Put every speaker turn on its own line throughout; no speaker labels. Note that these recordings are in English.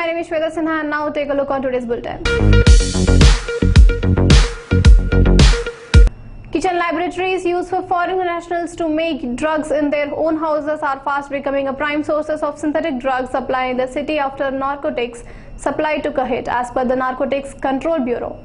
my name is Shweta Sinha and now take a look on today's bulletin. Kitchen laboratories used for foreign nationals to make drugs in their own houses are fast becoming a prime sources of synthetic drugs supply in the city after narcotics supply took a hit, as per the Narcotics Control Bureau.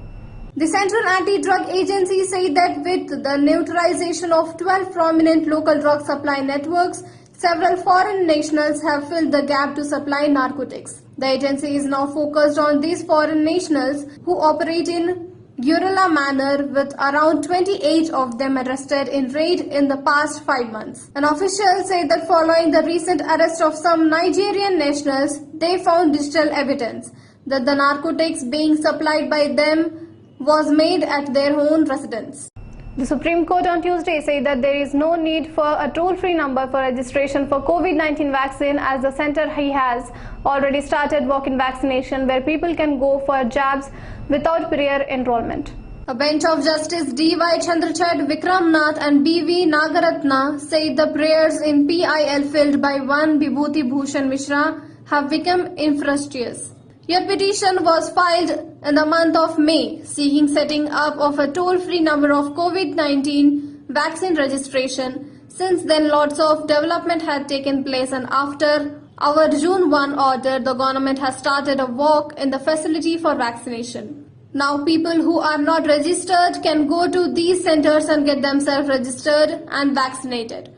The Central Anti-Drug Agency said that with the neutralization of 12 prominent local drug supply networks, several foreign nationals have filled the gap to supply narcotics. The agency is now focused on these foreign nationals who operate in guerrilla manner, with around 28 of them arrested in raid in the past 5 months. An official said that following the recent arrest of some Nigerian nationals, they found digital evidence that the narcotics being supplied by them was made at their own residence.
The Supreme Court on Tuesday said that there is no need for a toll-free number for registration for COVID-19 vaccine, as the center has already started walk-in vaccination where people can go for jabs without prior enrollment.
A bench of Justice D.Y. Chandrachud Vikramnath and B.V. Nagaratna said the prayers in PIL filled by one Bibhuti Bhushan Mishra have become infructuous. Your petition was filed in the month of May, seeking setting up of a toll-free number of COVID-19 vaccine registration. Since then, lots of development had taken place, and after our June 1 order, the government has started a walk in the facility for vaccination. Now people who are not registered can go to these centers and get themselves registered and vaccinated.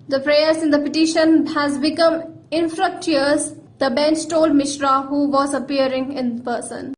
The prayers in the petition has become infructuous, the bench told Mishra, who was appearing in person.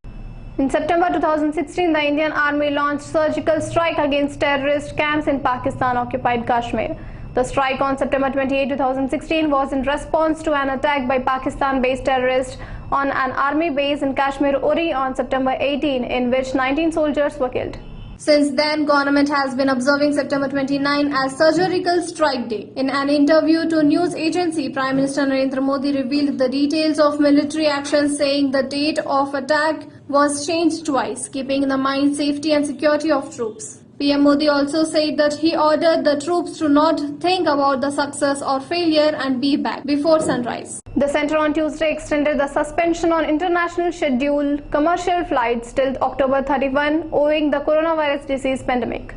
In September 2016, the Indian Army launched surgical strike against terrorist camps in Pakistan-occupied Kashmir. The strike on September 28, 2016 was in response to an attack by Pakistan-based terrorists on an army base in Kashmir Uri on September 18, in which 19 soldiers were killed.
Since then, government has been observing September 29 as Surgical Strike Day. In an interview to news agency, Prime Minister Narendra Modi revealed the details of military action, saying the date of attack was changed twice, keeping in mind safety and security of troops. PM Modi also said that he ordered the troops to not think about the success or failure and be back before sunrise.
The center on Tuesday extended the suspension on international scheduled commercial flights till October 31 owing the coronavirus disease pandemic.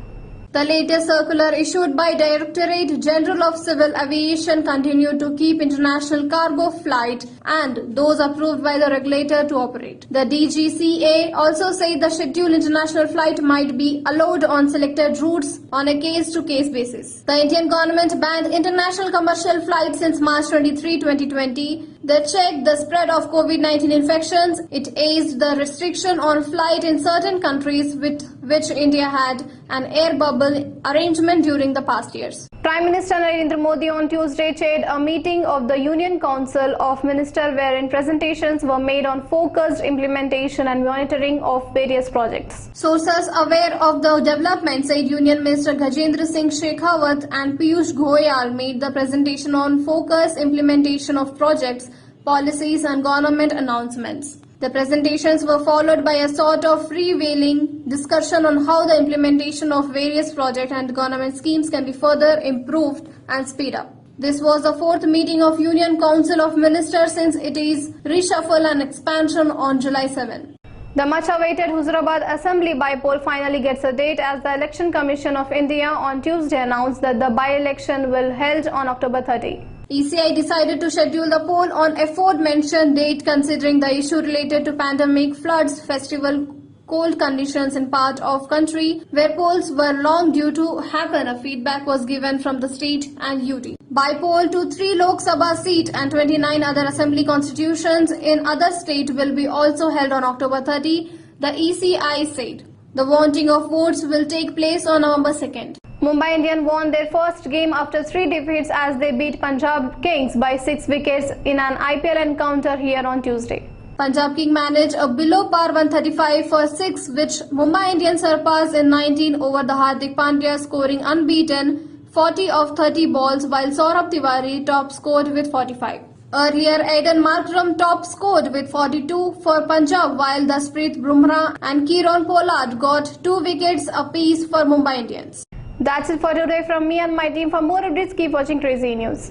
The latest circular issued by Directorate General of Civil Aviation continued to keep international cargo flight and those approved by the regulator to operate. The DGCA also said the scheduled international flight might be allowed on selected routes on a case-to-case basis. The Indian government banned international commercial flights since March 23, 2020. They checked the spread of COVID-19 infections. It eased the restriction on flight in certain countries with which India had an air bubble arrangement during the past years.
Prime Minister Narendra Modi on Tuesday chaired a meeting of the Union Council of Ministers wherein presentations were made on focused implementation and monitoring of various projects.
Sources aware of the development said Union Minister Gajendra Singh Shekhawat and Piyush Goyal made the presentation on focused implementation of projects, policies and government announcements. The presentations were followed by a sort of freewheeling discussion on how the implementation of various projects and government schemes can be further improved and speed up. This was the fourth meeting of Union Council of Ministers since it is reshuffle and expansion on July 7.
The much-awaited Huzurabad Assembly by-poll finally gets a date, as the Election Commission of India on Tuesday announced that the by-election will be held on October 30.
ECI decided to schedule the poll on aforementioned date, considering the issue related to pandemic, floods, festival, cold conditions in part of country where polls were long due to happen. A feedback was given from the state and UT. By poll to 3 Lok Sabha seat and 29 other assembly constitutions in other state will be also held on October 30, the ECI said. The counting of votes will take place on November 2nd.
Mumbai Indians won their first game after 3 defeats as they beat Punjab Kings by 6 wickets in an IPL encounter here on Tuesday.
Punjab King managed a below par 135 for 6, which Mumbai Indians surpassed in 19 over the Hardik Pandya, scoring unbeaten 40 of 30 balls, while Saurabh Tiwari top scored with 45. Earlier, Aiden Markram top scored with 42 for Punjab, while Jasprit Bumrah and Kieron Pollard got 2 wickets apiece for Mumbai Indians.
That's it for today from me and my team. For more updates, keep watching Crazy News.